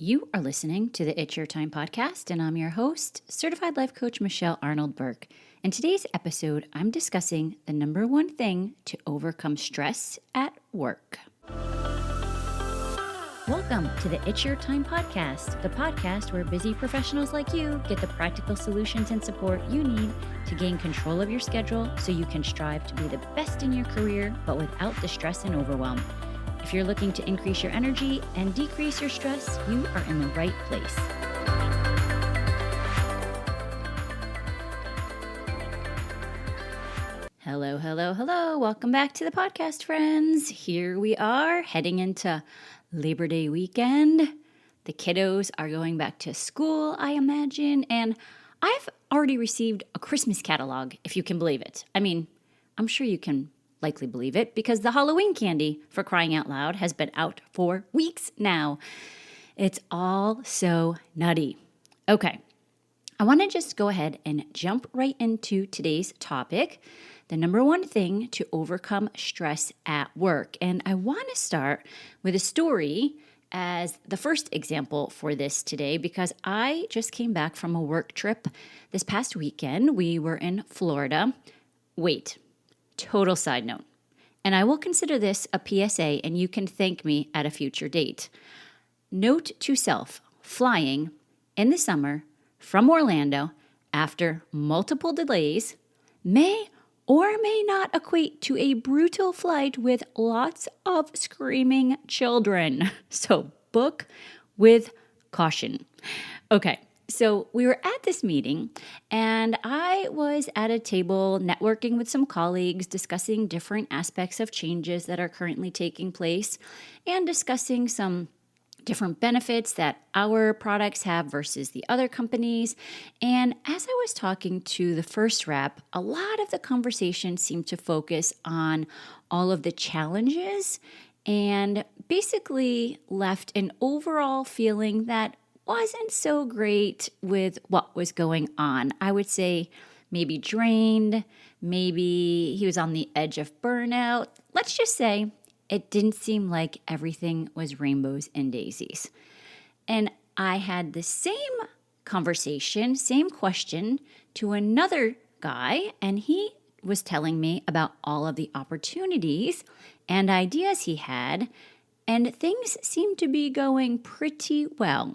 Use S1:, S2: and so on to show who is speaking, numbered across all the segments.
S1: You are listening to the It's Your Time podcast, and I'm your host, Certified Life Coach Michelle Arnold Burke. In today's episode, I'm discussing the number one thing to overcome stress at work. Welcome to the It's Your Time podcast, the podcast where busy professionals like you get the practical solutions and support you need to gain control of your schedule so you can strive to be the best in your career, but without the stress and overwhelm. If you're looking to increase your energy and decrease your stress, you are in the right place. Hello, hello, hello. Welcome back to the podcast, friends. Here we are heading into Labor Day weekend. The kiddos are going back to school, I imagine, and I've already received a Christmas catalog, if you can believe it. I mean, I'm sure you can likely believe it because the Halloween candy, for crying out loud, has been out for weeks now. It's all so nutty. Okay, I want to just go ahead and jump right into today's topic, the number one thing to overcome stress at work. And I want to start with a story as the first example for this today because I just came back from a work trip this past weekend. We were in Florida. Wait. Total side note. And I will consider this a PSA and you can thank me at a future date. Note to self, flying in the summer from Orlando after multiple delays may or may not equate to a brutal flight with lots of screaming children. So book with caution. Okay. So we were at this meeting and I was at a table networking with some colleagues, discussing different aspects of changes that are currently taking place and discussing some different benefits that our products have versus the other companies. And as I was talking to the first rep, a lot of the conversation seemed to focus on all of the challenges and basically left an overall feeling that wasn't so great with what was going on. I would say maybe drained, maybe he was on the edge of burnout. Let's just say it didn't seem like everything was rainbows and daisies. And I had the same conversation, same question to another guy, and he was telling me about all of the opportunities and ideas he had, and things seemed to be going pretty well.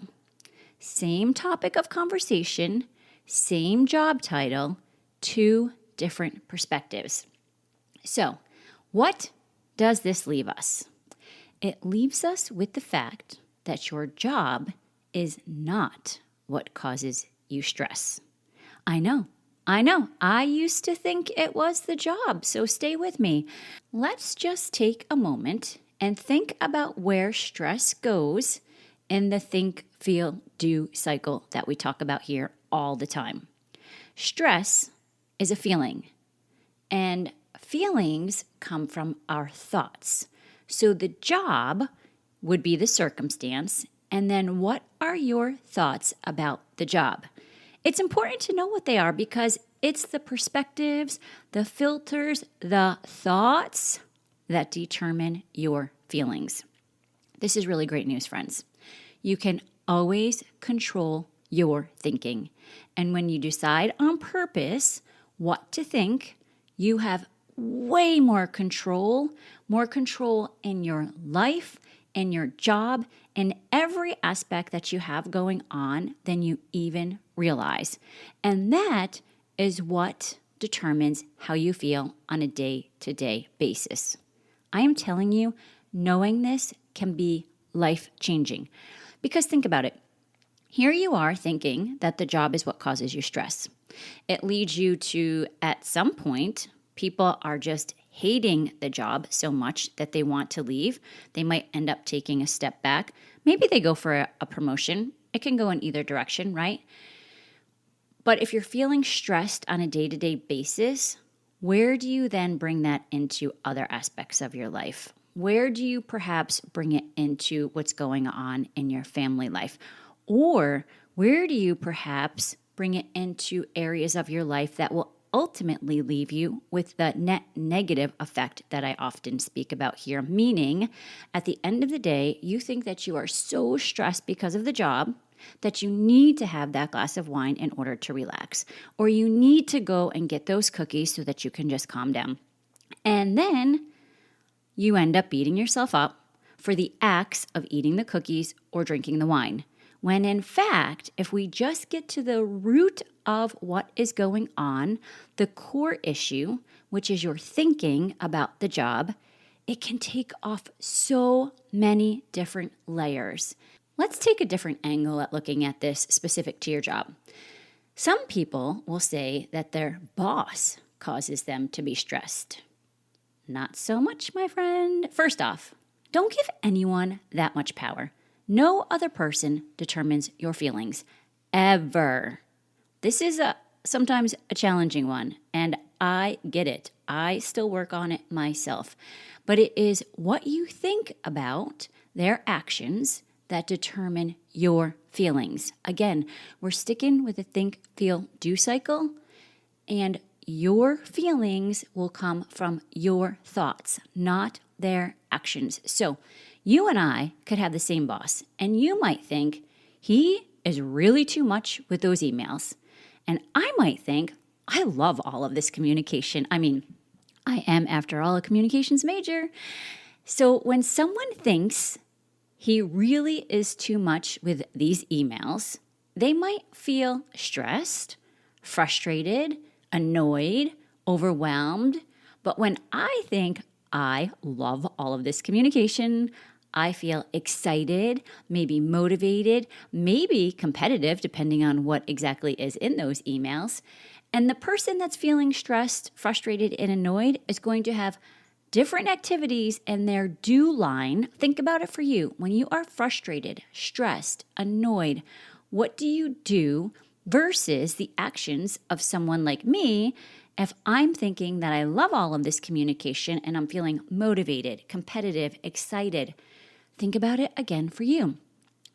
S1: Same topic of conversation, same job title, two different perspectives. So, what does this leave us? It leaves us with the fact that your job is not what causes you stress. I know. I used to think it was the job, so stay with me. Let's just take a moment and think about where stress goes in the think, feel, do cycle that we talk about here all the time. Stress is a feeling, and feelings come from our thoughts. So the job would be the circumstance, and then what are your thoughts about the job? It's important to know what they are because it's the perspectives, the filters, the thoughts that determine your feelings. This is really great news, friends. You can always control your thinking. And when you decide on purpose what to think, you have way more control in your life, in your job, in every aspect that you have going on than you even realize. And that is what determines how you feel on a day-to-day basis. I am telling you, knowing this can be life-changing. Because think about it. Here you are thinking that the job is what causes you stress. It leads you to, at some point, people are just hating the job so much that they want to leave. They might end up taking a step back. Maybe they go for a promotion. It can go in either direction, right? But if you're feeling stressed on a day-to-day basis, where do you then bring that into other aspects of your life? Where do you perhaps bring it into what's going on in your family life? Or where do you perhaps bring it into areas of your life that will ultimately leave you with the net negative effect that I often speak about here, meaning at the end of the day, you think that you are so stressed because of the job that you need to have that glass of wine in order to relax, or you need to go and get those cookies so that you can just calm down. And then you end up beating yourself up for the acts of eating the cookies or drinking the wine. When in fact, if we just get to the root of what is going on, the core issue, which is your thinking about the job, it can take off so many different layers. Let's take a different angle at looking at this specific to your job. Some people will say that their boss causes them to be stressed. Not so much, my friend. First off, don't give anyone that much power. No other person determines your feelings, ever. This is sometimes a challenging one, and I get it. I still work on it myself. But it is what you think about their actions that determine your feelings. Again, we're sticking with the think, feel, do cycle, and your feelings will come from your thoughts, not their actions. So you and I could have the same boss, and you might think he is really too much with those emails. And I might think, I love all of this communication. I mean, I am, after all, a communications major. So when someone thinks he really is too much with these emails, they might feel stressed, frustrated, annoyed, overwhelmed. But when I think I love all of this communication, I feel excited, maybe motivated, maybe competitive, depending on what exactly is in those emails. And the person that's feeling stressed, frustrated, and annoyed is going to have different activities in their do line. Think about it for you. When you are frustrated, stressed, annoyed, what do you do versus the actions of someone like me? If I'm thinking that I love all of this communication and I'm feeling motivated, competitive, excited, think about it again for you.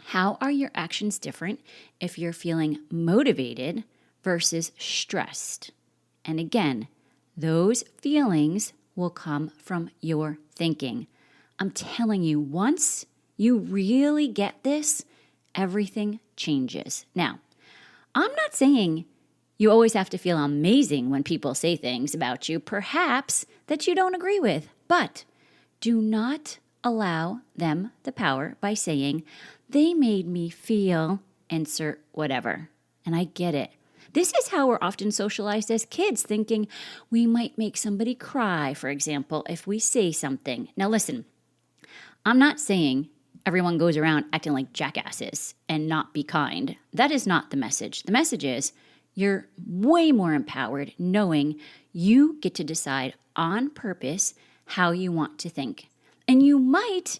S1: How are your actions different if you're feeling motivated versus stressed? And again, those feelings will come from your thinking. I'm telling you, once you really get this, everything changes. Now, I'm not saying you always have to feel amazing when people say things about you, perhaps that you don't agree with, but do not allow them the power by saying, they made me feel, insert whatever. And I get it. This is how we're often socialized as kids, thinking we might make somebody cry, for example, if we say something. Now listen, I'm not saying everyone goes around acting like jackasses and not be kind. That is not the message. The message is you're way more empowered knowing you get to decide on purpose how you want to think. And you might,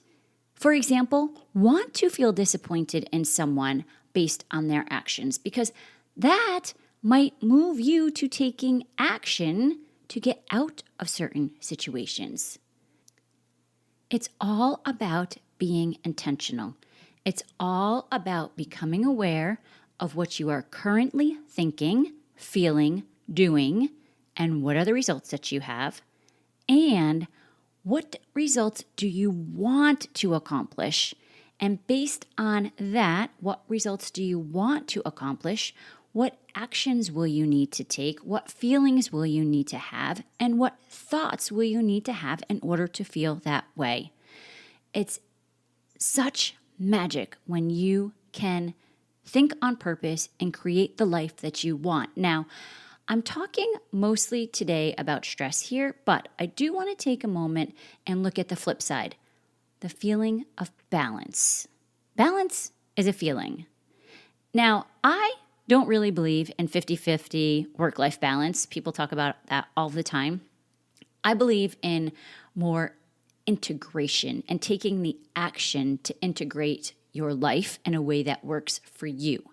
S1: for example, want to feel disappointed in someone based on their actions, because that might move you to taking action to get out of certain situations. It's all about being intentional. It's all about becoming aware of what you are currently thinking, feeling, doing, and what are the results that you have, and what results do you want to accomplish? And based on that, what results do you want to accomplish? What actions will you need to take? What feelings will you need to have? And what thoughts will you need to have in order to feel that way? It's such magic when you can think on purpose and create the life that you want. Now, I'm talking mostly today about stress here, but I do want to take a moment and look at the flip side, the feeling of balance. Balance is a feeling. Now, I don't really believe in 50-50 work-life balance. People talk about that all the time. I believe in more integration and taking the action to integrate your life in a way that works for you.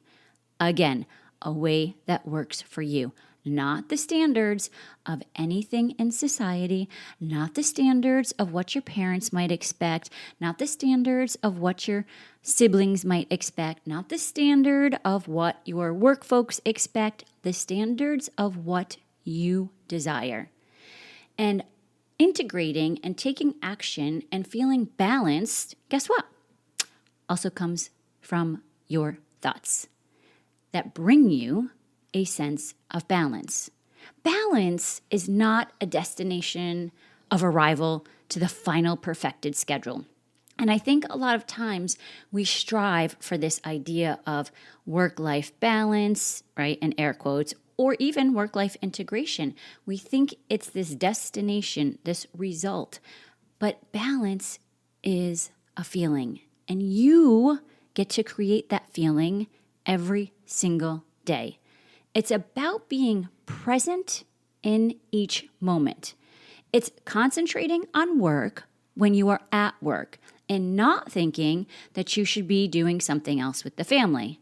S1: Again, a way that works for you. Not the standards of anything in society, not the standards of what your parents might expect, not the standards of what your siblings might expect, not the standard of what your work folks expect, the standards of what you desire. And integrating and taking action and feeling balanced, guess what? Also comes from your thoughts that bring you a sense of balance. Balance is not a destination of arrival to the final perfected schedule. And I think a lot of times we strive for this idea of work-life balance, right, in air quotes, or even work-life integration. We think it's this destination, this result. But balance is a feeling, and you get to create that feeling every single day. It's about being present in each moment. It's concentrating on work when you are at work and not thinking that you should be doing something else with the family.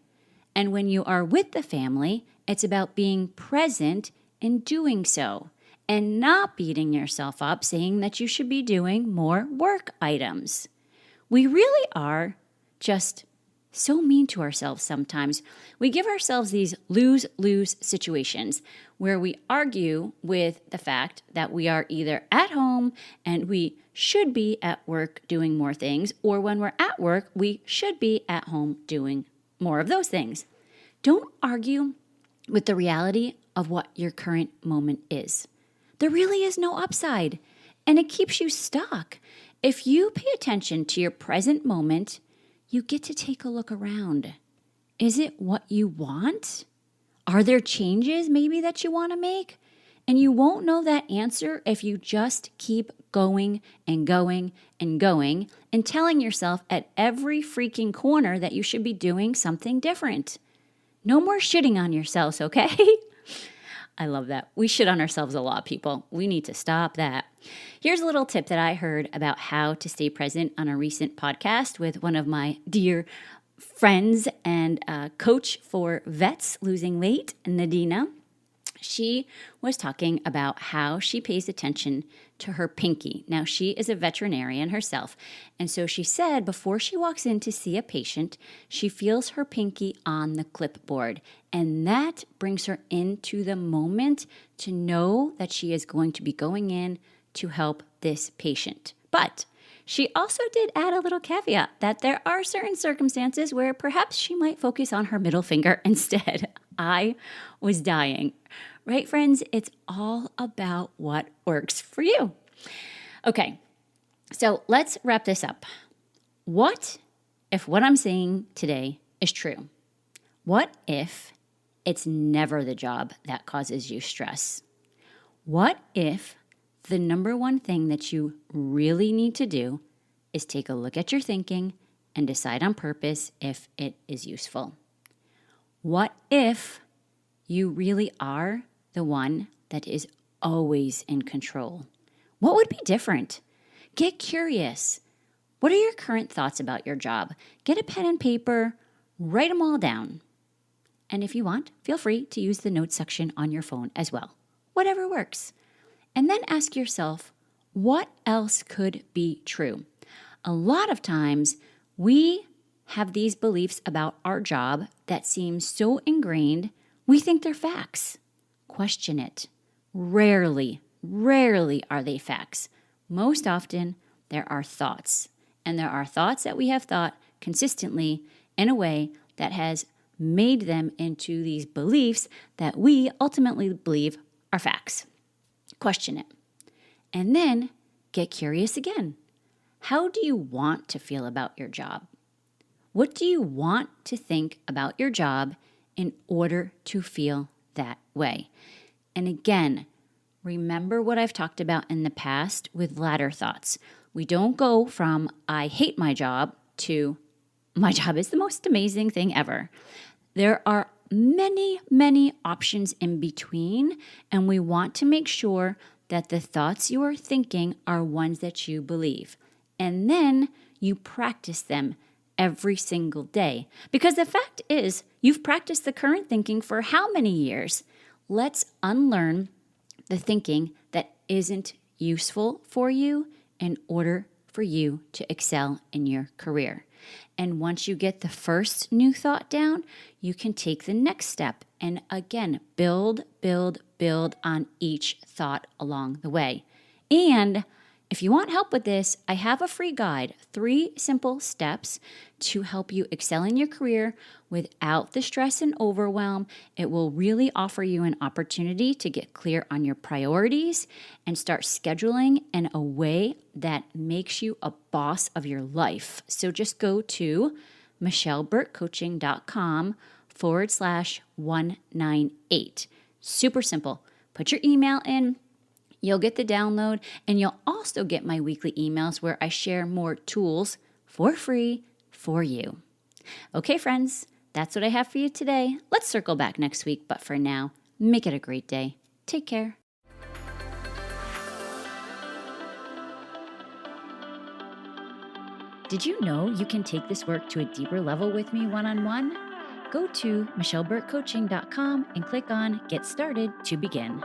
S1: And when you are with the family, it's about being present in doing so and not beating yourself up saying that you should be doing more work items. We really are just so mean to ourselves sometimes. We give ourselves these lose-lose situations where we argue with the fact that we are either at home and we should be at work doing more things, or when we're at work, we should be at home doing more of those things. Don't argue with the reality of what your current moment is. There really is no upside, and it keeps you stuck. If you pay attention to your present moment, you get to take a look around. Is it what you want? Are there changes maybe that you want to make? And you won't know that answer if you just keep going and going and going and telling yourself at every freaking corner that you should be doing something different. No more shitting on yourselves, okay? I love that. We shit on ourselves a lot, people. We need to stop that. Here's a little tip that I heard about how to stay present on a recent podcast with one of my dear friends and coach for vets losing weight, Nadina. She was talking about how she pays attention to her pinky. Now, she is a veterinarian herself, and so she said before she walks in to see a patient, she feels her pinky on the clipboard, and that brings her into the moment to know that she is going to be going in to help this patient. But she also did add a little caveat that there are certain circumstances where perhaps she might focus on her middle finger instead. I was dying. Right, friends? It's all about what works for you. Okay, so let's wrap this up. What if what I'm saying today is true? What if it's never the job that causes you stress? What if the number one thing that you really need to do is take a look at your thinking and decide on purpose if it is useful? What if you really are the one that is always in control? What would be different? Get curious. What are your current thoughts about your job? Get a pen and paper, write them all down. And if you want, feel free to use the notes section on your phone as well. Whatever works. And then ask yourself, what else could be true? A lot of times, we have these beliefs about our job that seem so ingrained, we think they're facts. Question it. Rarely are they facts. Most often, there are thoughts. And there are thoughts that we have thought consistently in a way that has made them into these beliefs that we ultimately believe are facts. Question it. And then get curious again. How do you want to feel about your job? What do you want to think about your job in order to feel that way? And again, remember what I've talked about in the past with ladder thoughts. We don't go from I hate my job to my job is the most amazing thing ever. There are many options in between, and we want to make sure that the thoughts you are thinking are ones that you believe. And then you practice them every single day. Because the fact is, you've practiced the current thinking for how many years? Let's unlearn the thinking that isn't useful for you in order for you to excel in your career. And once you get the first new thought down, you can take the next step and again, build on each thought along the way. And if you want help with this, I have a free guide, 3 simple steps to help you excel in your career without the stress and overwhelm. It will really offer you an opportunity to get clear on your priorities and start scheduling in a way that makes you a boss of your life. So just go to michelleburtcoaching.com/198. Super simple. Put your email in. You'll get the download, and you'll also get my weekly emails where I share more tools for free for you. Okay, friends, that's what I have for you today. Let's circle back next week, but for now, make it a great day. Take care. Did you know you can take this work to a deeper level with me one-on-one? Go to michelleburtcoaching.com and click on Get Started to begin.